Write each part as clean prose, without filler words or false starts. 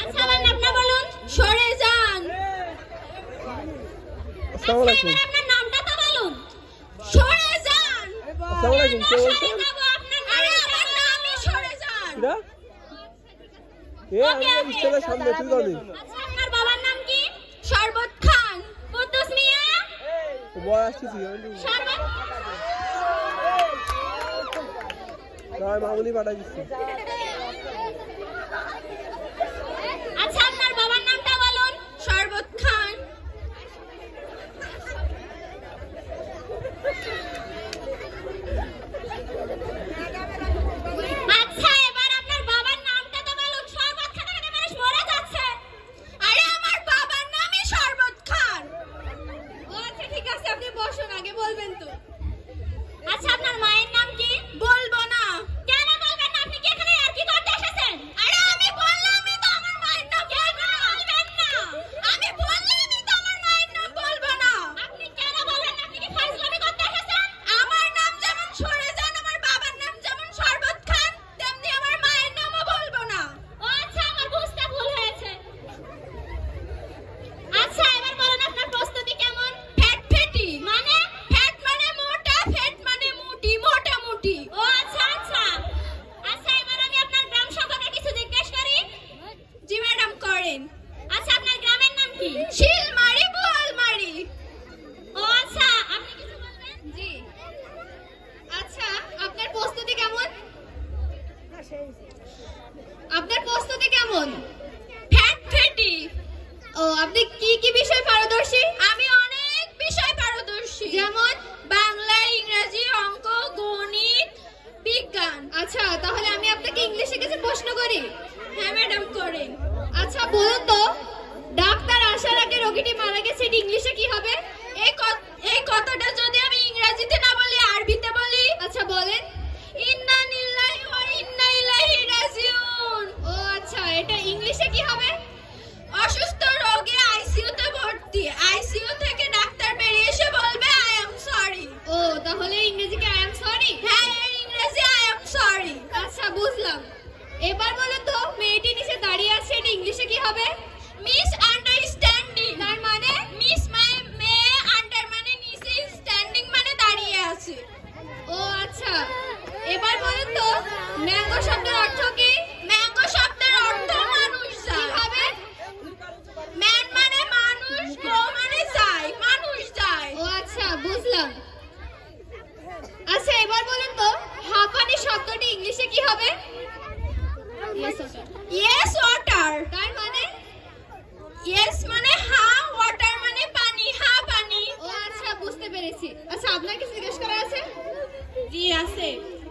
আচ্ছা আমার নামটা বলুন। সরে যান। আসসালামু আলাইকুম। আপনার নামটা তো বলুন। সরে যান। আসসালামু আলাইকুম। কে বলছেন? আরে আমার নামই সরে যান। কিরা? আমি স্টেজের সামনে তুই জানি। আচ্ছা আপনার বাবার নাম কি? শরবত খান। কুদ্দুস মিয়া। বয় আসছি শরবত। মামুনি পাঠা দিচ্ছি। আচ্ছা আপনার বাবার নামটা বলুন। শরবত খান। আচ্ছা এবার আপনার বাবার নামটা তো বলুন। শরবত খান মানে মানুষ মরে যাচ্ছে। আরে আমার বাবার নামই শরবত খান। ও আচ্ছা ঠিক আছে আপনি বসুন, আগে বলবেন তো। আচ্ছা আপনার মায়ের নাম কি? বলবো না। কেন বলবেন না? আপনি কি এখানে আর কি করতে এসেছেন? আরে আমি বললামই তো আমার মায়ের নাম বলবেন না। আমি বললামই তো আমার মায়ের নাম বলবো না। আপনি কেন বলবেন না? আপনি কি ফাজলামি করতে এসেছেন? আমার নাম যেমন সরে যান, আমার বাবার নাম যেমন শরবত খান, তেমনি আমার মায়ের নামও বলবো না। ও আচ্ছা আমার বুঝতে ভুল হয়েছে। আচ্ছা এবার বলুন আপনার প্রস্তুতি কেমন? ফ্যাটফেটি মানে? ফ্যাট মানে মোটা, ফ্যাট মানে মুটি, মোটামুটি। ও আচ্ছা আচ্ছা। আচ্ছা এবার আমি আপনার গ্রাম সম্পর্কে কিছু জিজ্ঞেস করি। জি ম্যাডাম করেন। আচ্ছা আপনার গ্রামের নাম কি? শিলমারি, বোয়ালমারি। ও আচ্ছা আপনি কিছু বলবেন? জি। আচ্ছা আপনার প্রস্তুতি কেমন? আপনার প্রস্তুতি কেমন? ফ্যাটফেটি। ও আপনি কি কি বিষয় পারদর্শী? আমি অনেক বিষয় পারদর্শী, যেমন বাংলা, ইংরেজি, অঙ্ক, গণিত, বিজ্ঞান। আচ্ছা তাহলে আমি আপনাকে ইংলিশে কিছু প্রশ্ন করি। হ্যাঁ ম্যাডাম করেন। আচ্ছা বলুন তো, ডাক্তার আসার আগে রোগীটি মারা গেছে, এটা ইংলিশে কি হবে? এই কথাটা যদি আমি ইংরেজিতে না বলি আরবিতে বলি। আচ্ছা বলেন। ইন্না লিল্লাহি ওয়া ইন্না ইলাইহি রাজিউন। ও আচ্ছা এটা ইংলিশে কি হবে? অসুস্থ রোগী আইসিইউতে ভর্তি, আইসিইউ থেকে ডাক্তার বেরিয়ে এসে বলবে আই এম সরি। ও তাহলে ইংরেজি কি আই এম সরি? হ্যাঁ ইংরেজি আই এম সরি। আচ্ছা বুঝলাম। এবার বলুন তো, মেয়েটি নিচে দাঁড়িয়ে আছে, এটা ইংলিশে কি হবে? Miss understanding. তার মানে? মিস মানে মেয়ে, আন্ডার মানে নিচে, স্ট্যান্ডিং মানে দাঁড়িয়ে আছে। ও আচ্ছা এবার বলুন তো, ম্যাঙ্গো শব্দের অর্থ কি? ম্যাঙ্গো শব্দের অর্থ মানুষ যায়। কিভাবে? ম্যান মানে মানুষ, গো মানে যায়, মানুষ যায়। ও আচ্ছা বুঝলাম। আচ্ছা এবার বলুন তো, হাঁপানি শব্দটি ইংলিশে কি হবে? Yes water. তার মানে? ইয়েস মানে হ্যাঁ, ওয়াটার মানে পানি, হ্যাঁ পানি। ও আচ্ছা বুঝতে পেরেছি। আচ্ছা আপনার কিছু জিজ্ঞেস করা আছে? জি আছে।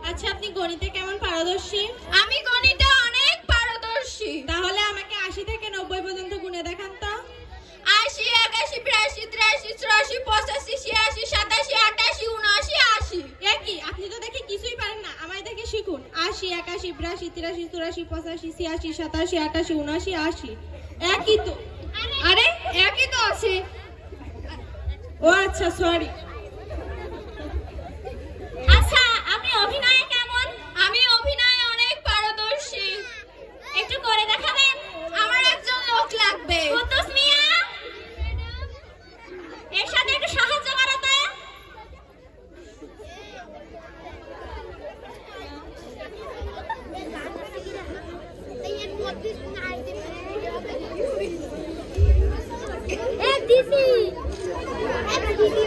আচ্ছা আপনি গণিতে কেমন পারদর্শী? আমি গণিতে অনেক পারদর্শী। তাহলে আমাকে 80 থেকে 90 পর্যন্ত গুণে দেখান তো। 80, 81, 82, 83, 84, 85, 86, 87, 88, 79, 80। কি আপনি তো দেখে কিছুই পারেন না, আমায় দেখে শিখুন। 80, 81, 82, 83, 84, 85, 86, 87, 88, 79, 80। একই তো। আরে একই তো আছে। ও আচ্ছা সরি। আচ্ছা আপনি অভিনয়ে কেমন? আমি অভিনয়ে অনেক পারদর্শী। একটু করে দেখাবেন? আমার একজন লোক লাগবে। কুদ্দুস মিয়া এর সাথে একটু সাহায্য করো তো। দিদি